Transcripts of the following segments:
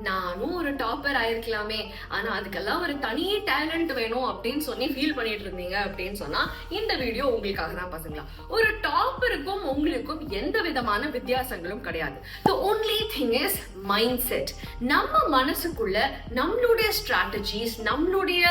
நானும் ஒரு டாப்பர் ஆயிருக்கலாமே, ஆனா அதுக்கெல்லாம் ஒரு தனி டேலண்ட் வேணும் அப்படின்னு சொல்லி ஃபீல் பண்ணிட்டு இருந்தீங்க அப்படின்னு சொன்னா இந்த வீடியோ உங்களுக்காக தான் பசங்களா. ஒரு டாப்பருக்கும் உங்களுக்கும் எந்த விதமான வித்தியாசங்களும் கிடையாது. The only thing is mindset. நம்ம மனசுக்குள்ள நம்மளுடைய ஸ்ட்ராட்டஜிஸ், நம்மளுடைய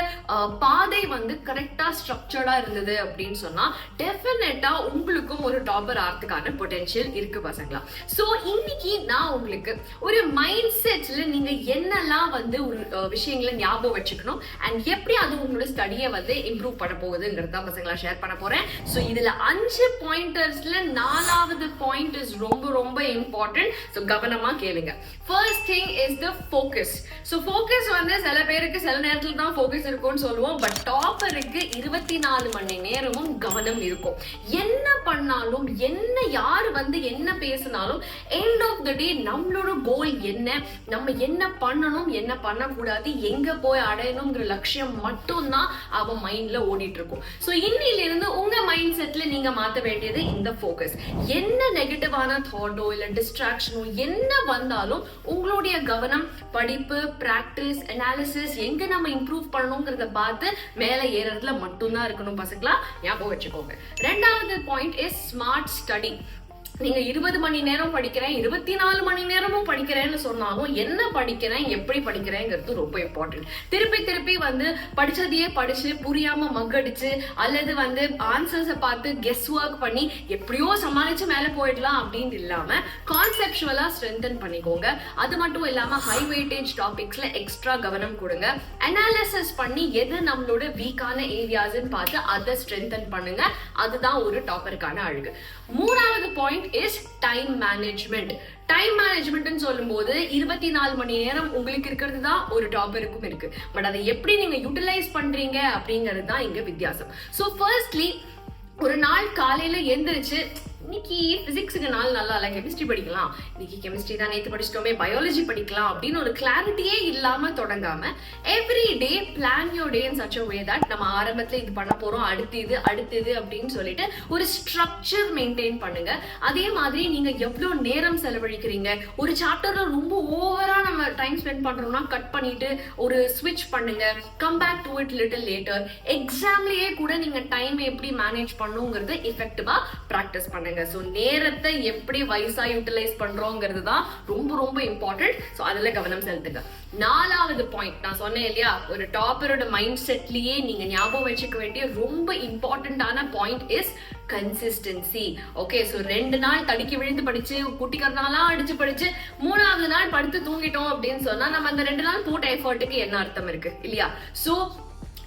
பாதை வந்து கரெக்டா ஸ்ட்ரக்சர்டா இருந்தது அப்படின்னு சொன்னா டெஃபினட்டா உங்களுக்கும் ஒரு டாப்பர் ஆகிறதுக்கான பொட்டென்ஷியல் இருக்கு பசங்களா. சோ இன்னைக்கு நான் உங்களுக்கு ஒரு மைண்ட் செட்ல நீங்க என்னெல்லாம் வந்து ஒரு விஷயங்களை ஞாபகம் வச்சுக்கணும் அண்ட் எப்படி அது உங்களோட ஸ்டடியை வந்து இம்ப்ரூவ் பண்ண போகுதுங்கிறத பசங்களா ஷேர் பண்ண போறேன். ஸோ இதுல 5 பாயிண்டர்ஸ்ல 4வது பாயிண்ட் இஸ் ரொம்ப ரொம்ப இம்பார்ட்டன்ட். ஸோ கவனமா கேளுங்க. First thing is the focus. So focus வந்து சில பேருக்கு சில நேரத்துல தான் ஃபோக்கஸ் இருக்கும்னு சொல்லுவோம். பட் டாப்பருக்கு 24 மணி நேரமும் கவனம் இருக்கும். என்ன பண்ணாலும் என்ன யாரு வந்து என்ன பேசினாலும் எண்ட் ஆஃப் த டே நம்மளோட கோல் என்ன, நம்ம என்ன பண்ணணும் என்ன பண்ணக்கூடாது, எங்க போய் அடையணுங்கிற லட்சியம் மட்டும்தான் அவன் மைண்ட்ல ஓடிட்டு இருக்கும். ஸோ இன்னில இருந்து உங்க மைண்ட் செட்ல நீங்க மாத்த வேண்டியது இந்த ஃபோக்கஸ். என்ன நெகட்டிவான தாட்டோ இல்ல டிஸ்ட்ராக்ஷனோ என்ன வந்தாலும் உங்களுடைய கவனம் படிப்பு, பிராக்டிஸ், அனாலிசிஸ், எங்க நம்ம இம்ப்ரூவ் பண்ணணுங்கிறத பார்த்து மேல ஏறதுல மட்டும்தான் இருக்கணும் பசங்களா. ஞாபகம் வச்சுக்கோங்க. 2வது பாயிண்ட் இஸ் ஸ்மார்ட் ஸ்டடி. நீங்க 20 மணி நேரம் படிக்கிறேன், 24 மணி நேரமும் படிக்கிறேன்னு சொன்னாலும் என்ன படிக்கிறேன் எப்படி படிக்கிறேங்கிறது ரொம்ப இம்பார்ட்டன்ட். திருப்பி திருப்பி வந்து படிச்சதையே படிச்சு புரியாம மக்கடிச்சு அல்லது வந்து ஆன்சர்ஸை பார்த்து கெஸ் ஒர்க் பண்ணி எப்படியோ சமாளிச்சு மேல போயிடலாம் அப்படின்னு இல்லாம கான்செப்சுவலா ஸ்ட்ரென்தன் பண்ணிக்கோங்க. அது மட்டும் இல்லாம ஹை வெயிட்டேஜ் டாபிக்ஸ்ல எக்ஸ்ட்ரா கவனம் கொடுங்க. அனாலிசிஸ் பண்ணி எது நம்மளோட வீக்கான ஏரியாஸ்ன்னு பார்த்து அதை ஸ்ட்ரென்தன் பண்ணுங்க. அதுதான் ஒரு டாப்பருக்கான அழகு. 3வது point is time management. Time மேனேஜ்மெண்ட்னு சொல்லும்போது 24 மணி நேரம் உங்களுக்கு இருக்கிறது தான் ஒரு டாப்பருக்கும் இருக்கு. பட் அதை எப்படி நீங்க யூட்டிலைஸ் பண்றீங்க அப்படிங்கிறது தான் இங்க வித்தியாசம். ஸோ ஃபர்ஸ்ட்லி ஒரு நாள் காலையில எந்திரிச்சு இன்னைக்கு பிசிக்ஸுக்கு நாள் நல்லா இல்லை, கெமிஸ்ட்ரி படிக்கலாம், இன்னைக்கு கெமிஸ்ட்ரி தான் நேற்று படிச்சிட்டோமே, பயாலஜி படிக்கலாம் அப்படின்னு ஒரு கிளாரிட்டியே இல்லாம தொடங்காம every day plan your day in such a way that நம்ம ஆரம்பத்துல இது பண்ண போறோம், அடுத்தது அப்படின்னு சொல்லிட்டு ஒரு ஸ்ட்ரக்சர் மெயின்டைன் பண்ணுங்க. அதே மாதிரி நீங்க எவ்வளவு நேரம் செலவழிக்கிறீங்க, ஒரு சாப்டர்ல ரொம்ப ஓவரா நம்ம டைம் ஸ்பெண்ட் பண்றோம்னா கட் பண்ணிட்டு ஒரு ஸ்விட்ச் பண்ணுங்க, come back to it little later. எக்ஸாம்லயே கூட நீங்க டைம் எப்படி மேனேஜ் பண்ணுங்கிறது எஃபெக்டிவா பிராக்டிஸ் பண்ணுங்க. சோ நேரத்தை எப்படி வைஸா யூட்டிலைஸ் பண்றோங்கிறது தான் ரொம்ப ரொம்ப இம்பார்ட்டன்ட். சோ அதுல கவனம் செலுத்துங்க. 4வது பாயிண்ட் நான் சொன்னேன் இல்லையா, ஒரு டாப்பரோட மைண்ட் செட்லயே நீங்க ஞாபகம் வச்சுக்க வேண்டிய ரொம்ப இம்பார்ட்டன்டான point is consistency. Okay, so 2 நாள் தடுக்கி விழுந்து படிச்சு குட்டிக்கிறதுனாலாம் அடிச்சு படிச்சு 3வது நாள் படுத்து தூங்கிட்டோம் அப்படின்னு சொன்னா நம்ம அந்த 2 நாள் போட்ட எஃபர்ட்டுக்கு என்ன அர்த்தம் இருக்கு இல்லையா? சோ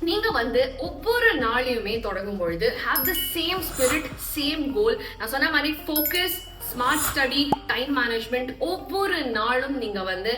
நீங்க வந்து ஒவ்வொரு நாளையுமே தொடங்கும் பொழுது have the same spirit, same goal. நான் சொன்ன மாதிரி focus, smart study, time management ஒவ்வொரு நாளும் நீங்க வந்து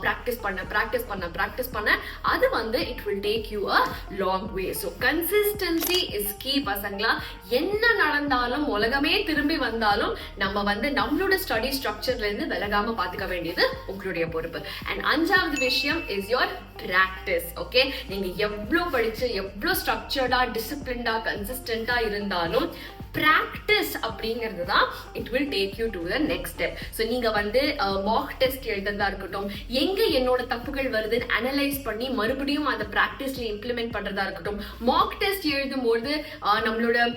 பிராக்டிஸ் பண்ண அது வந்து it will take you a long way. So consistency is key பசங்களா. என்ன நடந்தாலும் உலகமே திரும்பி வந்தாலும் நம்ம வந்து நம்மளோட ஸ்டடி ஸ்ட்ரக்சர்ல இருந்து விலகாம பாத்துக்க வேண்டியது உங்களுடைய பொறுப்பு. அண்ட் 5வது விஷயம் இஸ் யோர் பிராக்டிஸ். ஓகே, நீங்க எவ்வளவு படிச்சு எவ்வளவு ஸ்ட்ரக்சர்டா டிசிப்ளின்டா கன்சிஸ்டன்டா இருந்தாலும் பிராக்டிஸ் அப்படிங்கிறது தான் it will take you to the next step. So நீங்க வந்து மாக் டெஸ்ட் எழுதுறதா இருக்கட்டும், எங்க என்னோட தப்புகள் வருதுன்னு அனலைஸ் பண்ணி மறுபடியும் அந்த பிராக்டிஸ்ல இம்ப்ளிமெண்ட் பண்றதா இருக்கட்டும், மாக் டெஸ்ட் எழுதும்போது நம்மளோட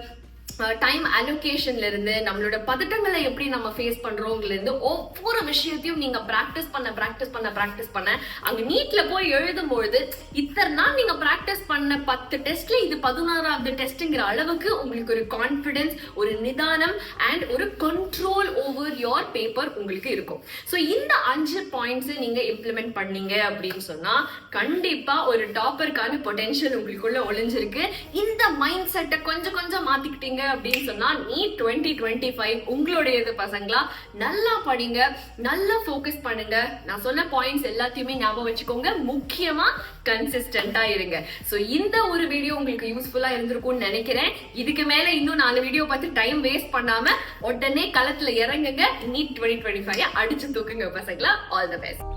டைம் அலோகேஷன்ல இருந்து நம்மளோட பதட்டங்களை எப்படி நம்ம ஃபேஸ் பண்றோம்ல இருந்து ஒவ்வொரு விஷயத்தையும் நீங்க பிராக்டிஸ் பண்ண அங்க நீட்ல போய் எழுதும்போது இத்தனை நாள் நீங்க பிராக்டிஸ் பண்ண 10 டெஸ்ட்ல இது 11வது டெஸ்ட்ங்கிற அளவுக்கு உங்களுக்கு ஒரு கான்பிடன்ஸ், ஒரு நிதானம் அண்ட் ஒரு கண்ட்ரோல் ஓவர் யோர் பேப்பர் உங்களுக்கு இருக்கும். ஸோ இந்த 5 பாயிண்ட்ஸ் நீங்க இம்ப்ளிமெண்ட் பண்ணீங்க அப்படின்னு சொன்னா கண்டிப்பா ஒரு டாப்பருக்கான பொட்டென்ஷியல் உங்களுக்குள்ள ஒளிஞ்சிருக்கு. இந்த மைண்ட் செட்டை கொஞ்சம் மாத்திக்கிட்டீங்க அப்படின்னு சொன்னா நீட் 2025 உங்களுடையது பசங்களா. நல்லா படிங்க, நல்லா ஃபோக்கஸ் பண்ணுங்க. நான் சொன்ன பாயிண்ட்ஸ் எல்லாத்தையுமே ஞாபகம் வச்சுக்கோங்க. முக்கியமா கன்சிஸ்டன்டா இருங்க. சோ இந்த ஒரு வீடியோ உங்களுக்கு யூஸ்ஃபுல்லா இருந்திருக்கும்னு நினைக்கிறேன். இதுக்கு மேல இன்னும் 4 வீடியோ பார்த்து டைம் வேஸ்ட் பண்ணாம உடனே களத்துல இறங்குங்க. நீட் 2025 அடிச்சு தூக்குங்க பசங்களா. All the best.